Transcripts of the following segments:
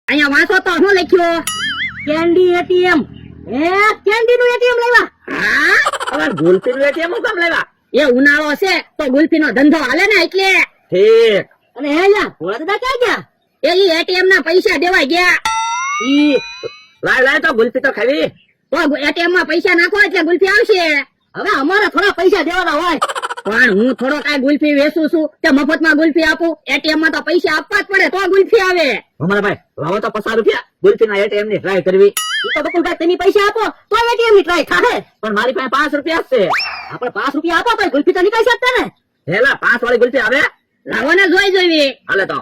અહીંયા વાંચો તો શું લખ્યું? Candy ATM. કેન્ડી નું એટીએમ લાવ્યા? હા, હવે ગુલ્ફી નું એટીએમ હું કામ લાવ્યા? એ ઉનાળો છે તો ગુલ્ફી નો ધંધો હાલે ને એટલે. ઠીક. અને હે યા ભોળા દાદા ક્યાં ગયા? એ એટીએમ ના પૈસા દેવા ગયા. ઈ લાય તો ગુલ્ફી તો ખાવી. તો એટીએમ માં પૈસા નાખો એટલે ગુલ્ફી આવશે. હવે અમારે થોડા પૈસા દેવાના હોય. પણ હું થોડો કઈ ગુલ્ફી વેચું છું તે મફત માં ગુલ્ફી આપું. એટીએમ માં તો પૈસા આપવા જ પડે તો ગુલ્ફી આવે. અમારા ભાઈ લાવો તો 50 રૂપિયા ગુલ્ફી ના એટીએમ ની ટ્રાય કરવી. ઈ તો બકુલભાઈ તમે પૈસા આપો તો એટીએમ ની ટ્રાય થાય. પણ મારી પાસે 5 રૂપિયા જ છે. આપણે 5 રૂપિયા આપો તો ગુલ્ફી તો નીકળી શકતા ને. હેલા 5 વાળી ગુલ્ફી આવે. લાવો ને જોઈ જોઈ. હાલે તો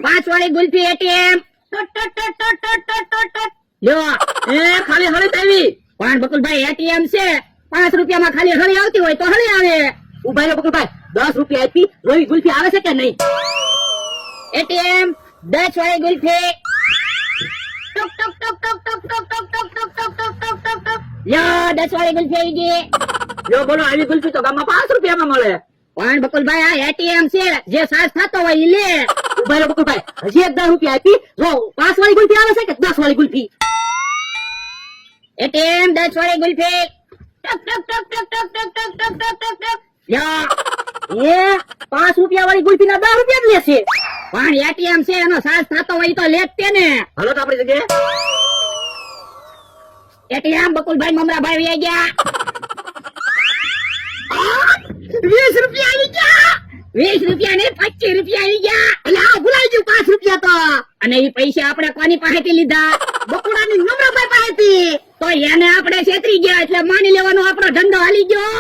5 વાળી ગુલ્ફી એટીએમ. લ્યો. એ ખાલી હળી આવી. પણ બકુલભાઈ એટીએમ છે 5 રૂપિયામાં ખાલી હળી આવતી હોય તો હળી આવે. ઉભા રહો બકુલભાઈ 10 રૂપિયા આપી નવી ગુલ્ફી આવે છે કે નહીં? એટીએમ 10 વાળી ગુલ્ફી. લ્યો 10 વાળી ગુલ્ફી આવી ગઈ. જો બોલો આવી ગુલ્ફી તો ગામમાં 5 રૂપિયામાં મળે. પણ બકુલભાઈ આ એટીએમ છે જે સાસ થતો હોય ઈ લે. ઉભા રહો બકુલભાઈ હજી એક 10 રૂપિયા આપી જો 5 વાળી ગુલ્ફી આવે છે કે 10 વાળી ગુલ્ફી? એટીએમ 10 વાળી ગુલ્ફી. લ્યો. એ 5 રૂપિયા વાળી ગુલ્ફી ના 10 રૂપિયા જ લેશે. પણ એટીએમ છે એનો સાસ થતો હોય તો લે જ તે ને. હાલો તો આપણી જગ્યાએ એટીએમ બકુલભાઈ મમરાભાઈ આવી ગયા. 20 રૂપિયા આવી ગયા. 20 રૂપિયા ને 25 રૂપિયા આવી ગયા. એટલે આ ભૂલાઈ ગયું 5 રૂપિયા તો. અને એ પૈસા આપણે કોની પાસેથી લીધા? બકુડાની નમ્રભાઈ પાસેથી. તો એને આપણે છેતરી ગયા એટલે માની લેવાનો આપણો ધંધો હાલી ગયો.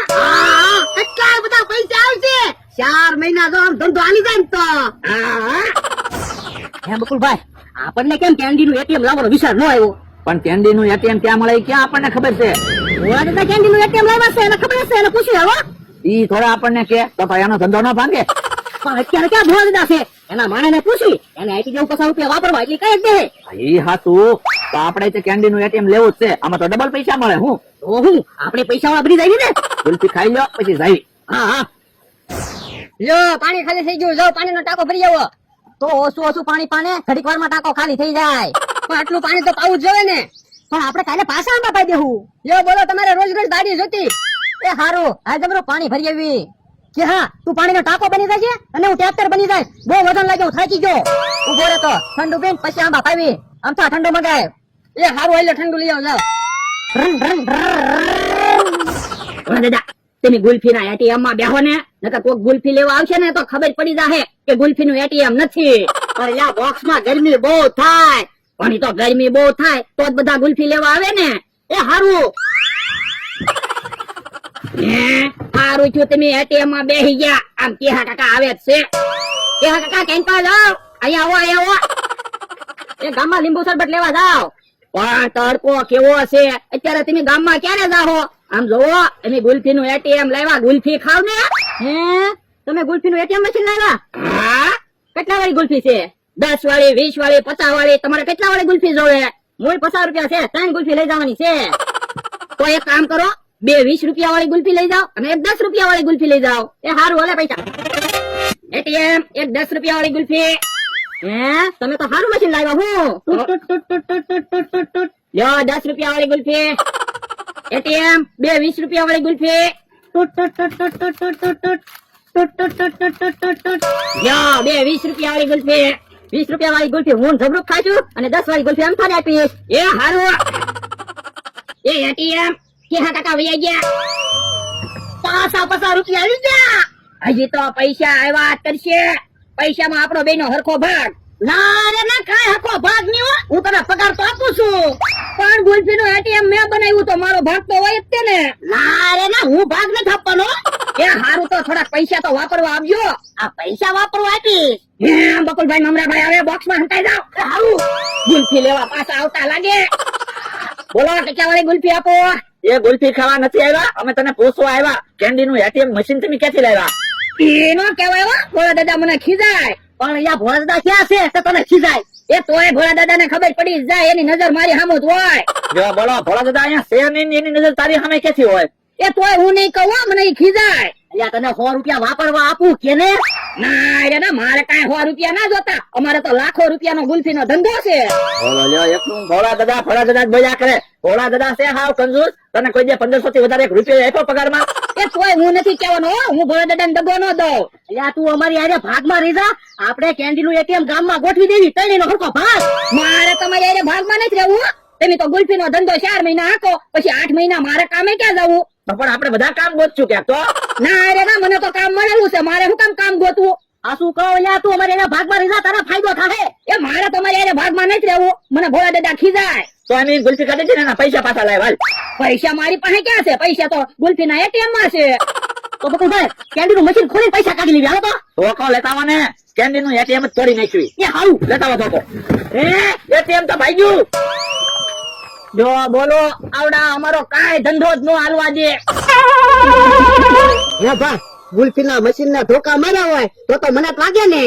કેટલા બધા પૈસા આવશે 4 મહિના જો આમ ધંધો હાલી જાય ને તો. હા. હે બકુલભાઈ આપણને કેમ કેન્ડી નું એટીએમ લાવવાનો વિચાર ન આવ્યો? પણ કેન્ડી નું એટીએમ ક્યાં મળે ઈ ક્યાં આપણને ખબર છે? ભોળા દાદા કેન્ડી નું એટીએમ લાવ્યા છે એને ખબર છે એને પૂછી આવો. ઈ થોડા આપણને કે તો એનો ધંધો ન ભાંગે. પણ અત્યારે ક્યાં ભોળા દાદા છે એના માણસને પૂછી એને આઈટી જેવું 50 રૂપિયા વાપરવા એટલે કઈ જ દે. ઈ હાતું તો આપણે તે કેન્ડી નું એટીએમ લેવું જ છે. આમાં તો ડબલ પૈસા મળે. હું તો હું આપણે પૈસા વાળા બની જાય ને. ગુલ્ફી ખાઈ લો પછી જાય. હા હા લ્યો પાણી ખાલી થઈ ગયું. જાઓ પાણીનો ટાંકો ભરી આવો. તો ઓછું ઓછું પાણી પાને ઘડીક વારમાં ટાંકો ખાલી થઈ જાય. પણ આટલું પાણી તો પાવું જ જોઈએ ને. પણ આપણે કાલે પાછા આંબા પાઈ દેવું. લ્યો બોલો તમારે રોજ રોજ દાડી જોતી. એ હારું આજે અમારું પાણી ભરી આવી કે હા તું પાણીનો ટાંકો બની જાય છે અને હું ટ્રેક્ટર બની જાય. બહુ વજન લાગે હું થાકી ગયો. ઉભો રહે તો ઠંડુ પીને પછી આંબા પાવી. આમ તો ઠંડુ મગાય. એ હારું એટલે ઠંડુ લઈ આવો. જાઓ. ભોળા દાદા તમે ગુલ્ફી ના એટીએમ માં બેહો ને નકર કોક ગુલ્ફી લેવા આવશે ને તો ખબર પડી જાહે કે ગુલ્ફી નું એટીએમ નથી. પણ યા બોક્સ માં ગરમી બહુ થાય. પણ ઈ તો ગરમી બહુ થાય તો જ બધા ગુલ્ફી લેવા આવે ને. એ હારું સારું થયું તમે એટીએમ માં બેહી ગયા. આમ કેહા કાકા આવે જ છે. કેહા કાકા કેમ તો જાઓ. અહીંયા આવો અહીંયા આવો. એ ગામમાં લીંબુ શરબત લેવા જાઓ. પણ તડકો કેવો છે અત્યારે તમે ગામમાં ક્યારે જાઓ? આમ જોવો તમે ગુલ્ફી નું એટીએમ લાવ્યા. ગુલ્ફી ખાવ ને. હે તમે ગુલ્ફી નું એટીએમ મશીન લાવ્યા? હા. કેટલા વાળી ગુલ્ફી છે? 10 વાળી 20 વાળી 50 વાળી? તમારે કેટલા વાળી ગુલ્ફી જોવે? મૂળ 50 રૂપિયા છે 3 ગુલ્ફી લઈ જવાની છે. તો એક કામ કરો 2 20 રૂપિયા વાળી ગુલ્ફી લઈ જાઓ અને એક 10 રૂપિયા વાળી ગુલ્ફી લઈ જાઓ. એ હારું ઓલે પૈસા. એટીએમ એક 10 રૂપિયા વાળી ગુલ્ફી. હે તમે તો હારું મશીન લાવ્યા હું. લ્યો 10 રૂપિયા વાળી ગુલ્ફી. એટીએમ 2 20 રૂપિયા વાળી ગુલ્ફી. લ્યો 2 20 રૂપિયા વાળી ગુલ્ફી. 20 રૂપિયા વાળી ગુલ્ફી હું જબરૂક ખાઈશું અને 10 વાળી ગુલ્ફી અમથાને આપીશ. એ હારું. એ એટીએમ કેહા કાકા વૈયા ગયા. 50 રૂપિયા આવી ગયા. હજી તો પૈસા આવ્યા જ કરશે. પૈસામાં આપણો બેનો હરખો ભાગ. ના રે ના કાંઈ હકો ભાગ નહીં હો. હું તને પગાર તો આપું છું. પણ ગુલ્ફી નું એટીએમ મેં બનાવ્યું તો મારો ભાગ તો હોય જ તે ને. ના રે ના હું ભાગ નથી આપવાનો. એ હારું તો થોડા પૈસા તો વાપરવા આપજો. આ પૈસા વાપરવા આપીશ. બકુલભાઈ મમરાભાઈ હવે બોક્સ માં હંતાઈ જાઓ. હારું ગુલ્ફી લેવા પાછા આવતા લાગે. બોલો કેટલા વાળી ગુલ્ફી આપો? એ ગુલ્ફી ખાવા નથી આવ્યા. અમે તને પૂછવા આવ્યા કેન્ડી નું એટીએમ મશીન તમે ક્યાંથી લાવ્યા? એનો કહેવાય હો. ભોળા દાદા મને ખીજાય. પણ અહીંયા ભોળા દાદા ક્યાં છે તે તને ખીજાય. એ તોય ભોળા દાદા ને ખબર પડી જ જાય. એની નજર મારી સામે જ હોય. જો બોલો ભોળા દાદા અહીંયા છે નહીં, એની નજર તારી સામે ક્યાંથી હોય? એ તોય હું નહીં કહું હો, મને ઈ ખીજાય. અલ્યા તને 100 રૂપિયા વાપરવા આપું કે ને? ના રે ના, મારે કાંઈ 100 રૂપિયા ના જોતા. અમારે તો લાખો રૂપિયાનો ગુલ્ફીનો ધંધો છે. બોલો લ્યો એકલું ભોળા દાદા જ બોલ્યા કરે. ભોળા દાદા છે હાવ કંજૂસ. તને કોઈ દે 1500 થી વધારે 1 રૂપિયો આપ્યો પગારમાં? એ તોય હું નથી કહેવાનો હો, હું ભોળા દાદાને દગો ન દઉં. અલ્યા તું અમારી હારે ભાગમાં રહી જા. આપણે કેન્ડી નું એટીએમ ગામમાં ગોઠવી દેવી. ત્રણેયનો હરખો ભાગ. મારે તમારી હારે ભાગમાં નથી રહેવું હો. તમે તો ગુલ્ફીનો ધંધો 4 મહિના હાંકો, પછી 8 મહિના મારે કામે ક્યાં જવું? તો પણ આપણે બધા કામ ગોતશું ક્યાંક તો. ના રે ના, મને તો કામ મળેલું છે, મારે શું કામ ગોતવું? આ શું કહો? અલ્યા તું અમારી હારે ભાગમાં રહી જા, તારા ફાયદો થાય. એ મારે તમારી હારે ભાગમાં નથી રહેવું. મને ભોળા દાદા ખીજાય. તો એમ ગુલ્ફી કાઢી છે ને એના પૈસા પાછા લાવ હાલ. પૈસા મારી પાસે ક્યાં છે? પૈસા તો ગુલ્ફીના એટીએમ માં છે. તો બકુલભાઈ કેન્ડી નું મશીન ખોલીને પૈસા કાઢી લેવી. હાલો તો. ધોકો લેતા આવો ને, કેન્ડી નું એટીએમ જ તોડી નાખ્યું. એ હારું. લેતા આવો ધોકો. એટીએમ તો ભાઈ ગયું. જો બોલો, આવડા અમારો કાંઈ ધંધો જ નો હાલવા દે. હે ભા, ગુલ્ફીના મશીન ના ધોકા માર્યા હોય તો મને લાગે ને